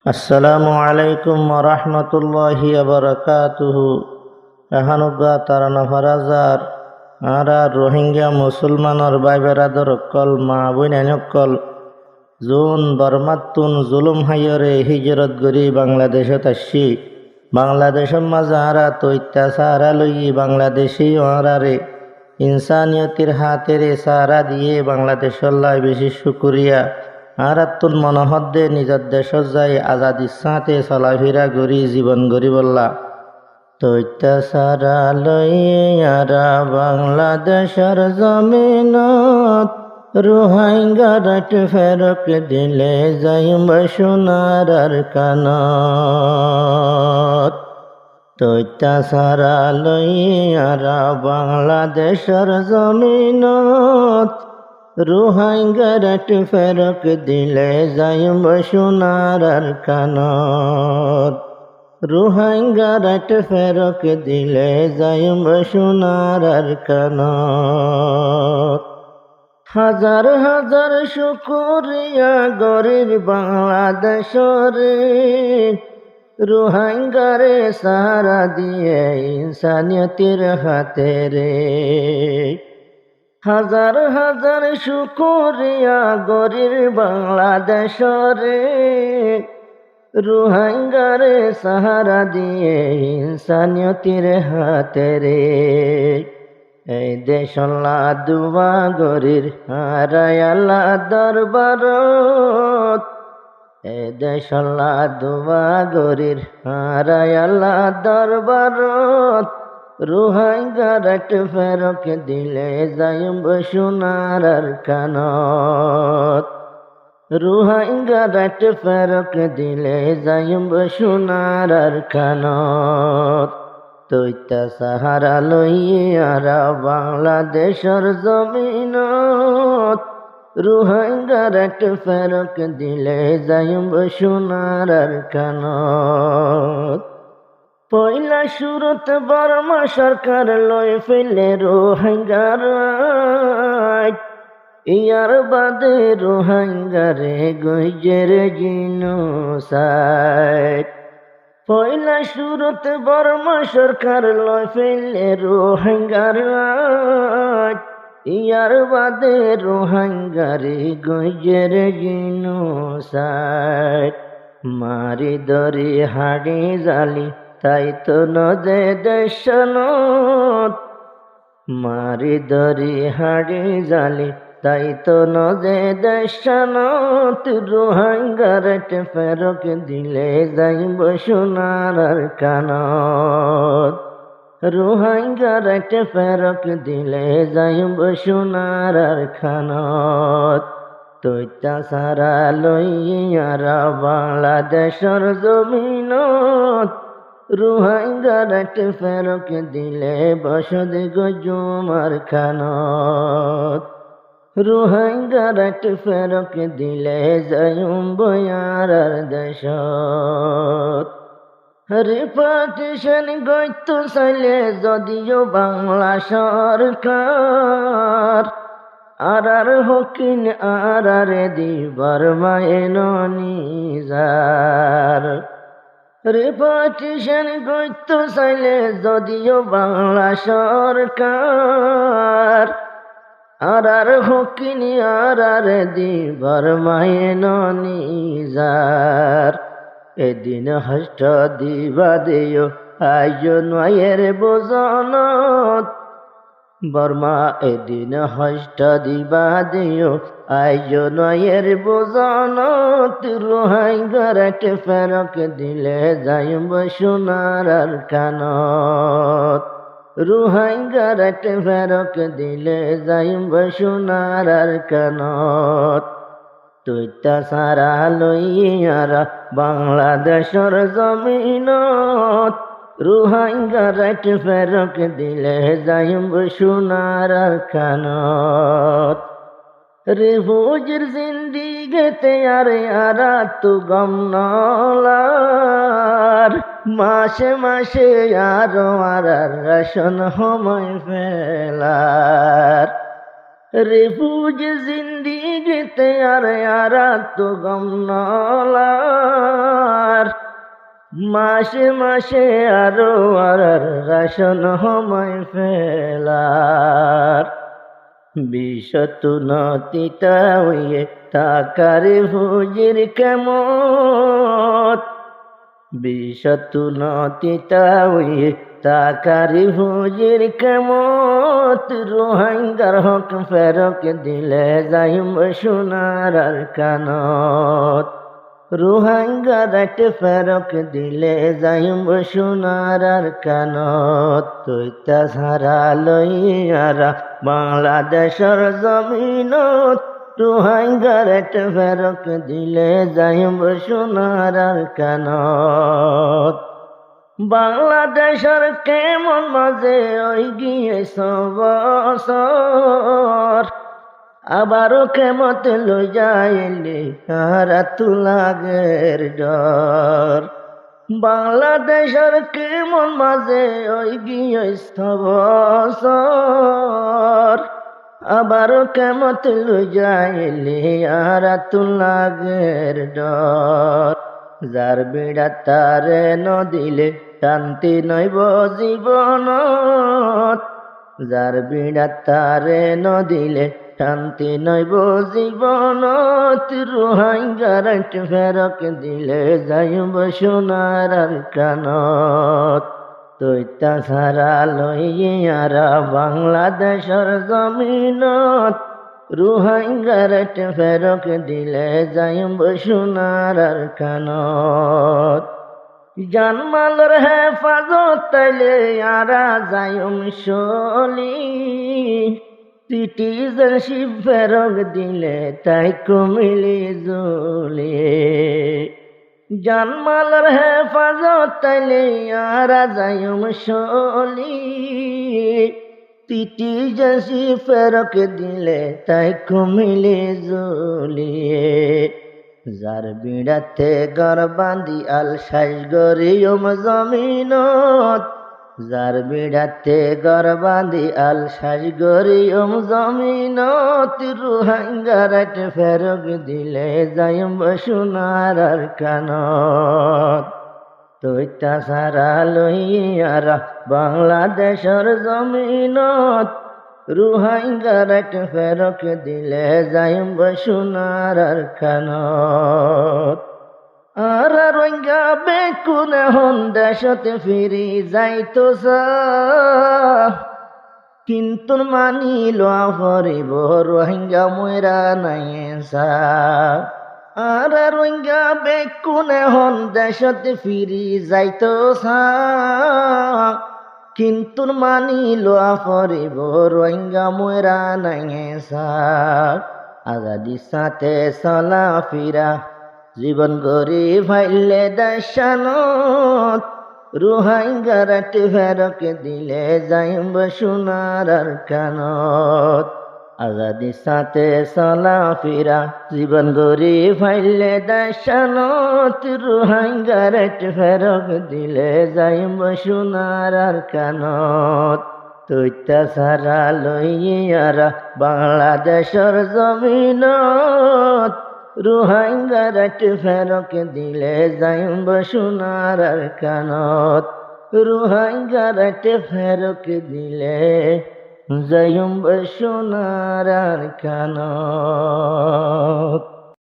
আসসালামু আলাইকুম ওরহমতুল্লাহি ওয়াবারাকাতুহু। এহানুগা তারানা ফারাজার আরা রোহিঙ্গা মুসলমানর বাই বেড়াদর অক্কল মা বইনাইন অক্কল জুন বর্মাত্তুন জুলুম হাইয়রে হিজরত গরি বাংলাদেশত আসছি। বাংলাদেশের মাঝে আরা তৈত্যাচারা লই বাংলাদেশি আরারে ইনসানিয়তির হাতেরে সারা দিয়ে বাংলাদেশের লাই বেশি শুকুরিয়া। আরাত্তুন মনোহদ্দে নিজের দেশত যাই আজাদির সাথে চলাফেরা গড়ি জীবন গড়ি বললা তৈত্যাচারা লই আরা বাংলাদেশের জমিনত রোহিঙ্গারাট ফেরক দিলে যাইম সোনার কানত। তৈত্যাচারা লইয়ারা বাংলাদেশের জমিনত রোহিঙ্গারাট ফেরক দিলে যাইম সোনার কানত। রোহিঙ্গারাট ফেরক দিলে যাইম সোনার কানত। হাজার হাজার শুকুরিয়া গরিব বাংলাদেশরে রোহিঙ্গারে সাহারা দিয়ে ইনসানিয়তের হাতে রে। হাজার হাজার শুকুরিয়া গরিব বাংলাদেশরে রোহিঙ্গারে সাহারা দিয়ে ইনসানিয়তের হাতে রে। এই দেশলা দুয়া গরির হারায় আল্লাহ দরবারত। এই দেশলা দুয়া গরির হারায় আল্লাহ দরবারত। রোহিঙ্গারাট ফেরক দিলে যাইম সোনার কানত। রোহিঙ্গারাট ফেরক দিলে যাইম সোনার কানত। তৈত্যাচারা লইয়ারা বাংলাদেশের জমিনত রোহিঙ্গারাট ফেরক দিলে যাইম সোনার কানত। পয়লা শুরুত বর্মা সরকার লই ফেলে রোহিঙ্গারাট। ইয়ার বাদে রোহিঙ্গারে গইজের জিনোসাইড। পয়লা শুরুত বর্মা সরকার লয় ফেলে রোহিঙ্গারাট। ইয়ার বাদে রোহিঙ্গারে গইজের জিনোসাইড। মারি দরি হাড়ি জালি তাই তো নদে দেশনত। মারি দরি হাড়ি জালি তাই তো নদে দেশনত। রোহিঙ্গারাট ফেরক দিলে যাইব সোনার কানত। রোহিঙ্গারাট ফেরক দিলে যাইব সোনার কানত। তৈত্যাচারা লইয়ারা বাংলাদেশের জমিনত রোহিঙ্গারাট ফেরক দিলে বসদ গজুমার খানত। রোহিঙ্গারাট ফেরক দিলে যাইম বয়ার দেশত। রিপার্টিশন গইত চাইলে যদিও বাংলা সরকার আরার হকিন আরারে দিবার মায়েন নিজার। রিপার্টিশন গইত চাইলে যদিও বাংলা সরকার আরার হকিনি আরারে দিবার মায়েন নিজার। এদিন হষ্ট দিবা দেও আয়োজন মায়ের বোজনত। বর্মা এদিন হষ্ট দিবা দিও আয়োজন মায়ের বোজনত। রোহিঙ্গারাট ফেরক দিলে যাইব সোনার কানত। রোহিঙ্গারাট ফেরক দিলে যাইব সোনার কানত। তৈত্যাচারা লইয়ারা বাংলাদেশের জমিনত রোহিঙ্গারাট ফেরক দিলে যাইব সোনার কানত। রিফুজির জিন্দিগিতে আরে আরা তু গম নলার। মাসে মাসে আরো আরার রেশন সময় ফেলার। রিফুজ জিন্দিগিতে আরে আরা তু গম নলার। মাসে মাসে আরো আর রাশন হমায় ফেলার বিশত নতিতা হইয়ে তাকারে ভুজির কেমত বিশত নতিতা হইয়ে তাকারি ভুজির কেমত রোহাঙ্গার হক ফেরক দিলে যাইম সোনার আর কানত রোহাঙ্গার ফেরক দিলে যাইম সোনার আর কানত তৈতা সারা লইয়ারা বাংলাদেশের জমিনত রোহাঙ্গার ফেরক দিলে যাইম সোনার আর কানত বাংলাদেশের কেমন মাঝে ওই গিয়েছ বছর আবারও কেমত লই যাইলে হারা তুলাগের ডর বাংলাদেশের কেমন মাঝে ওই গিয়েছ বছর আবারও কেমত লই যাইলে হারা তুলাগের ডর যার বিড়া তারে নদিলে শান্তি নইব জীবনত যার বিড়া তারে নদিলে শান্তি নইব জীবনত রোহাঙ্গার ফেরক দিলে যাইব সোনার আর কানত তৈতা সারা লইয়ারা বাংলাদেশের জমিনত রোহাঙ্গার ফেরক দিলে যাইব সোনার আর কানত জানমালর হেফাজত তাইলে আরা যাইম সলি সিটিজেনশিপ ফেরক দিলে তাই কমিলি জুলি জানমালর হেফাজত তাইলে আরা যাইম সলি সিটিজেনশিপ ফেরক দিলে তাই কমিলি জুলিয়ে যার বিড়াতে গর বান্ধি আল সাইজ গরিয়ম জমিনত যার বিড়াতে গর বান্ধি আল সাইজ গরিয়ম জমিনত রোহাঙ্গার ফেরক দিলে যাইম সোনার আর কানত তৈতা সারা লইয়ারা বাংলাদেশের জমিনত রোহাঙ্গার ফেরক দিলে যাইম সোনার আর কানত আর রোহিঙ্গা বেকুন হন দেশতে ফিরি যাইতো কিন্তু মানিল ফরিব রোহিঙ্গা ময়রা নাই আর রোহিঙ্গা বেকুন হন দেশতে ফিরি যাইতো কিন্তু মানিল ফরিব রোহিঙ্গা ময়রা নাই আজাদি সাথে চলা ফিরা জীবন গরি ভাইলে দেশানত রোহিঙ্গার ফেরক দিলে যাইব সোনার আর কানত আজাদি সাথে চলা ফিরা জীবন গরি ভাইলে দেশানত রোহিঙ্গার ফেরক দিলে যাইব সোনার আর কানত তৈতা সারা লইয়ারা বাংলাদেশের জমিনত রোহিঙ্গার ফেরক দিলে যাইব সোনার আর কানত রোহিঙ্গার ফেরক দিলে যাইব সোনার আর কানত।